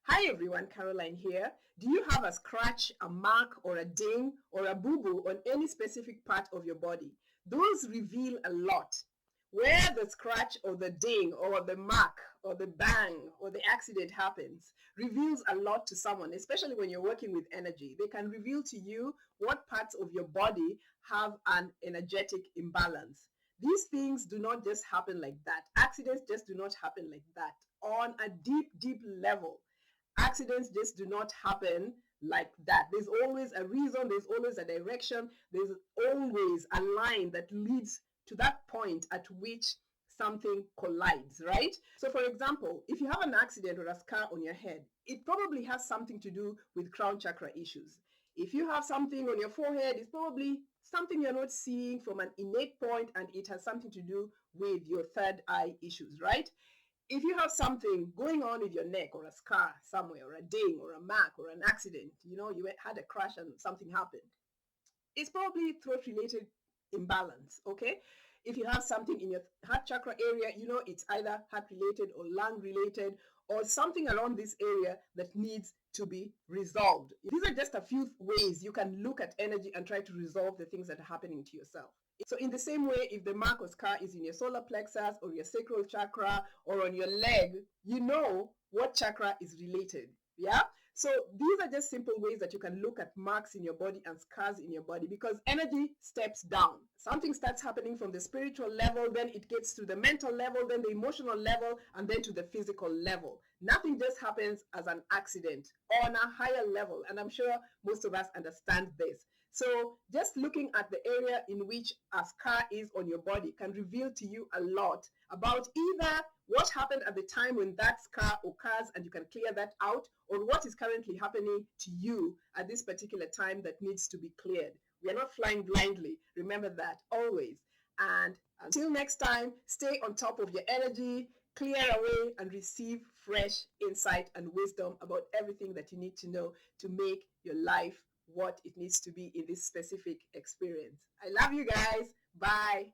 Hi everyone, Caroline here. Do you have a scratch, a mark, or a ding, or a boo-boo on any specific part of your body? Those reveal a lot. Where the scratch or the ding or the mark or the bang or the accident happens reveals a lot to someone, especially when you're working with energy. They can reveal to you what parts of your body have an energetic imbalance. These things do not just happen like that. Accidents just do not happen like that. On a deep, deep level, accidents just do not happen like that. There's always a reason, there's always a direction, there's always a line that leads to that point at which something collides, right? So, for example, if you have an accident or a scar on your head, it probably has something to do with crown chakra issues. If you have something on your forehead, it's probably something you're not seeing from an innate point, and it has something to do with your third eye issues, right? If you have something going on with your neck or a scar somewhere or a ding or a mark or an accident, you had a crash and something happened, it's probably throat related imbalance. Okay. If you have something in your heart chakra area, it's either heart related or lung related or something around this area that needs to be resolved. These are just a few ways you can look at energy and try to resolve the things that are happening to yourself. So in the same way, if the mark or scar is in your solar plexus or your sacral chakra or on your leg, you know what chakra is related. Yeah. So these are just simple ways that you can look at marks in your body and scars in your body, because energy steps down. Something starts happening from the spiritual level, then it gets to the mental level, then the emotional level, and then to the physical level. Nothing just happens as an accident on a higher level. And I'm sure most of us understand this. So just looking at the area in which a scar is on your body can reveal to you a lot about either what happened at the time when that scar occurs and you can clear that out, or what is currently happening to you at this particular time that needs to be cleared. We are not flying blindly. Remember that always. And until next time, stay on top of your energy, clear away, and receive fresh insight and wisdom about everything that you need to know to make your life what it needs to be in this specific experience. I love you guys. Bye.